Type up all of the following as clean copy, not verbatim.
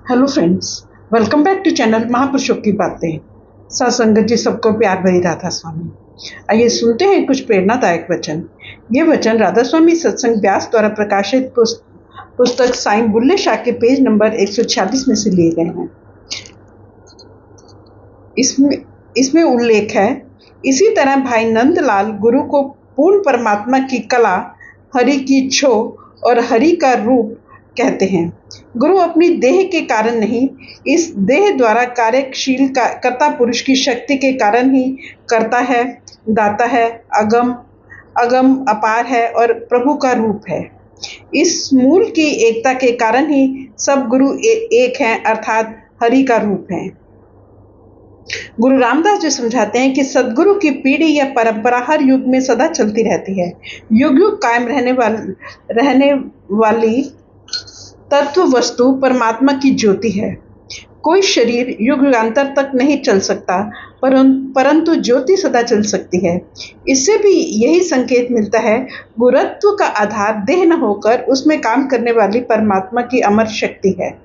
Hello friends, welcome back to channel महापुरुषों की बातें। सत्संगत जी, सबको प्यार भरी राधा स्वामी। आइए सुनते हैं कुछ प्रेरणादायक वचन। ये वचन राधा स्वामी सत्संग व्यास द्वारा प्रकाशित पुस्तक साईं बुल्ले शाह के पेज नंबर 146 में से लिए गए हैं। इसमें उल्लेख है, इसी तरह भाई नंदलाल गुरु को पूर्ण परमात्मा की कला, हरि की छो और हरि का रूप कहते हैं। गुरु अपनी देह के कारण नहीं, इस देह द्वारा कार्यशील कर्ता पुरुष की शक्ति के कारण ही करता है, दाता है, अगम अपार है और प्रभु का रूप है। इस मूल की एकता के कारण ही सब गुरु एक हैं, अर्थात हरि का रूप है। गुरु रामदास जी समझाते हैं कि सदगुरु की पीढ़ी या परंपरा हर युग में सदा चलती रहती है। युग युग कायम रहने वाली तत्व वस्तु परमात्मा की ज्योति है। कोई शरीर युगांतर तक नहीं चल सकता, परंतु ज्योति सदा चल सकती है। इससे भी यही संकेत मिलता है, गुरुत्व का आधार देह न होकर उसमें काम करने वाली परमात्मा की अमर शक्ति है।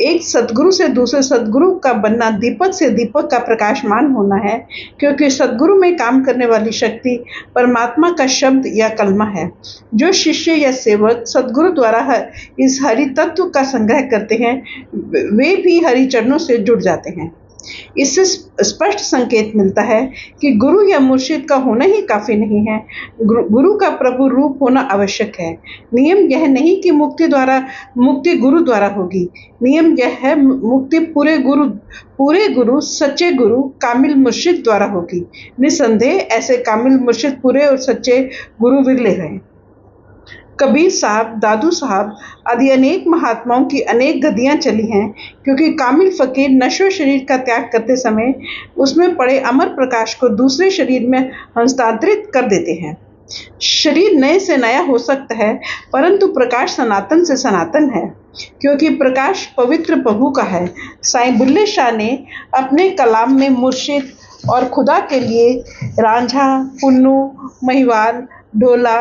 एक सदगुरु से दूसरे सदगुरु का बनना दीपक से दीपक का प्रकाशमान होना है, क्योंकि सदगुरु में काम करने वाली शक्ति परमात्मा का शब्द या कलमा है। जो शिष्य या सेवक सदगुरु द्वारा इस हरि तत्व का संग्रह करते हैं, वे भी हरि चरणों से जुड़ जाते हैं। इससे स्पष्ट संकेत मिलता है कि गुरु या मुर्शिद का होना ही काफी नहीं है, गुरु का प्रभु रूप होना आवश्यक है। नियम यह नहीं कि मुक्ति गुरु द्वारा होगी। नियम यह है, मुक्ति पूरे गुरु सच्चे गुरु कामिल मुर्शिद द्वारा होगी। निसंदेह ऐसे कामिल मुर्शिद पूरे और सच्चे गुरु विरले हैं। कबीर साहब, दादू साहब आदि अनेक महात्माओं की अनेक गद्दियां चली हैं, क्योंकि कामिल फकीर नश्वर शरीर का त्याग करते समय उसमें पड़े अमर प्रकाश को दूसरे शरीर में हस्तांतरित कर देते हैं। शरीर नए से नया हो सकता है, परंतु प्रकाश सनातन से सनातन है, क्योंकि प्रकाश पवित्र प्रभु का है। साईं बुल्ले शाह ने अपने कलाम में मुर्शिद और खुदा के लिए रांझा, पुन्नू, महिवाल, ढोला,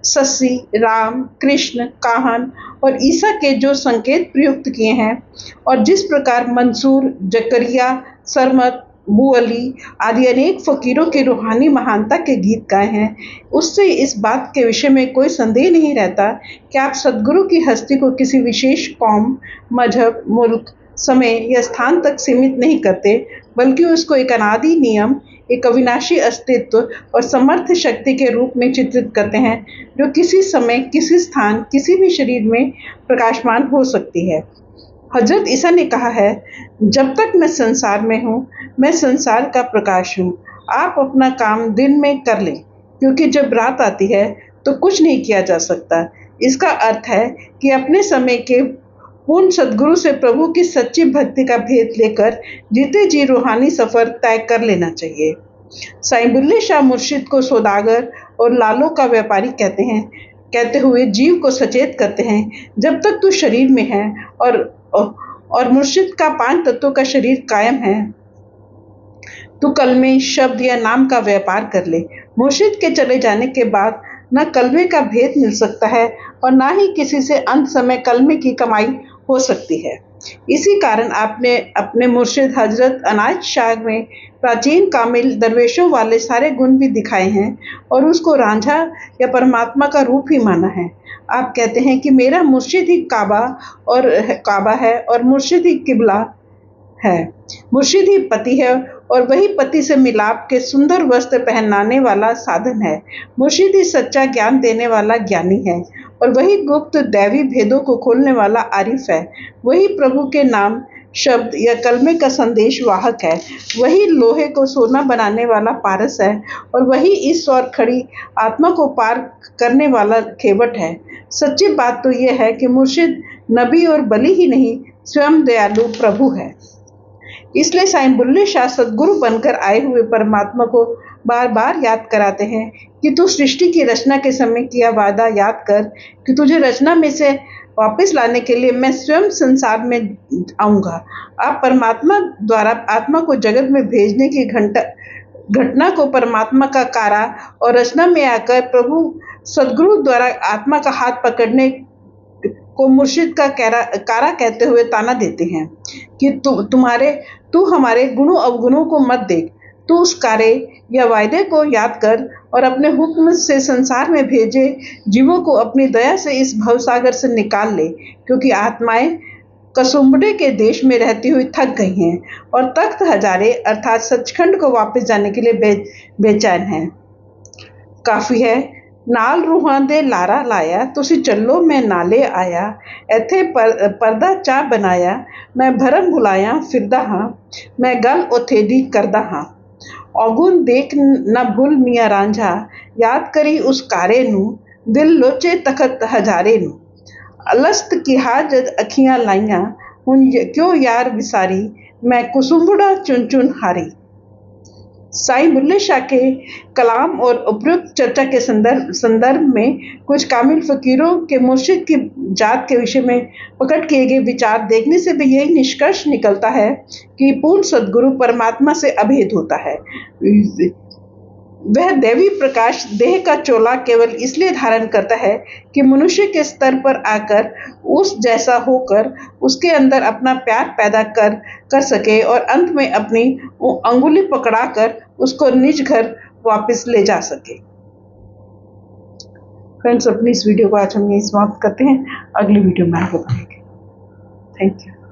सस्सी, राम, कृष्ण, काहन और ईसा के जो संकेत प्रयुक्त किए हैं, और जिस प्रकार मंसूर, जकरिया, सरमत, बू अली आदि अनेक फकीरों के रूहानी महानता के गीत गाए हैं, उससे इस बात के विषय में कोई संदेह नहीं रहता कि आप सदगुरु की हस्ती को किसी विशेष कौम, मजहब, मुल्क, समय या स्थान तक सीमित नहीं करते, बल्कि उसको एक अनादि नियम, एक अविनाशी अस्तित्व और समर्थ शक्ति के रूप में चित्रित करते हैं, जो किसी समय, किसी स्थान, किसी भी शरीर में प्रकाशमान हो सकती है। हजरत ईसा ने कहा है, जब तक मैं संसार में हूँ, मैं संसार का प्रकाश हूँ। आप अपना काम दिन में कर लें, क्योंकि जब रात आती है तो कुछ नहीं किया जा सकता। इसका अर्थ है कि अपने समय के पूर्ण सदगुरु से प्रभु की सच्ची भक्ति का भेद लेकर जीते जी रूहानी सफर तय कर लेना चाहिए। साईं बुल्ले शाह मुर्शिद को सौदागर और लालों का व्यापारी कहते हुए जीव को सचेत करते हैं, जब तक तू शरीर में है और मुर्शिद का 5 तत्वों का शरीर कायम है, तू कलमे, शब्द या नाम का व्यापार कर ले। मुर्शिद के चले जाने के बाद न कलमे का भेद मिल सकता है और ना ही किसी से अंत समय कलमे की कमाई हो सकती है। इसी कारण आपने अपने मुर्शिद हजरत अनायत शाह में प्राचीन कामिल दरवेशों वाले सारे गुण भी दिखाए हैं और उसको रांझा या परमात्मा का रूप ही माना है। आप कहते हैं कि मेरा मुर्शिद ही काबा है और मुर्शिद ही किबला है। मुर्शिद ही पति है और वही पति से मिलाप के सुंदर वस्त्र पहनाने वाला साधन है। मुर्शिद ही सच्चा ज्ञान देने वाला ज्ञानी है और वही गुप्त दैवी भेदों को खोलने वाला आरिफ है। वही प्रभु के नाम, शब्द या कलमे का संदेश वाहक है। वही लोहे को सोना बनाने वाला पारस है और वही इस और खड़ी आत्मा को पार करने वाला खेवट है। सच्ची बात तो यह है कि मुर्शिद नबी और बली ही नहीं, स्वयं दयालु प्रभु है। इसलिए साईं बुल्ले शाह सदगुरु बनकर आए हुए परमात्मा को बार बार याद कराते हैं कि तू सृष्टि की रचना के समय किया वादा याद कर कि तुझे रचना में से वापस लाने के लिए मैं स्वयं संसार में आऊंगा। आप परमात्मा द्वारा आत्मा को जगत में भेजने की घटना को परमात्मा का कारा और रचना में आकर प्रभु सदगुरु द्वारा आत्मा का हाथ पकड़ने को मुर्शिद का कारा कहते हुए ताना देते हैं कि तू हमारे गुणों अवगुणों को मत देख, तू उस कारे या वायदे को याद कर और अपने हुक्म से संसार में भेजे जीवों को अपनी दया से इस भवसागर से निकाल ले, क्योंकि आत्माएं कसुम्बड़े के देश में रहती हुई थक गई हैं और तख्त हजारे अर्थात सचखंड को वापस जाने के लिए बेचैन हैं। काफी है, नाल रूहां दे लारा लाया, तुसी चलो मैं नाले आया, इथे परदा चा बनाया, मैं भरम भुलाया फिरदा हां, मैं गल उथेदी करदा हां। औगुण देख न भूल मियां रांझा, याद करी उस कारे नू, दिल लोचे तखत हजारे नू। अलस्त की हाजत अखियां लाइयां, हुन क्यों यार विसारी, मैं कुसुम्बड़ा चुन चुन हारी। साईं बुल्ले शाह के कलाम और उपयुक्त चर्चा के संदर्भ में कुछ कामिल फकीरों के मुर्शिद की जात के विषय में प्रकट किए गए विचार देखने से भी यही निष्कर्ष निकलता है कि पूर्ण सद्गुरु परमात्मा से अभेद होता है। वह दैवी प्रकाश देह का चोला केवल इसलिए धारण करता है कि मनुष्य के स्तर पर आकर उस जैसा होकर उसके अंदर अपना प्यार पैदा कर सके और अंत में अपनी अंगुली पकड़ाकर उसको निज घर वापस ले जा सके। फ्रेंड्स, अपनी इस वीडियो को आज हम यहीं समाप्त करते हैं। अगली वीडियो में आपको बताएंगे। Thank you.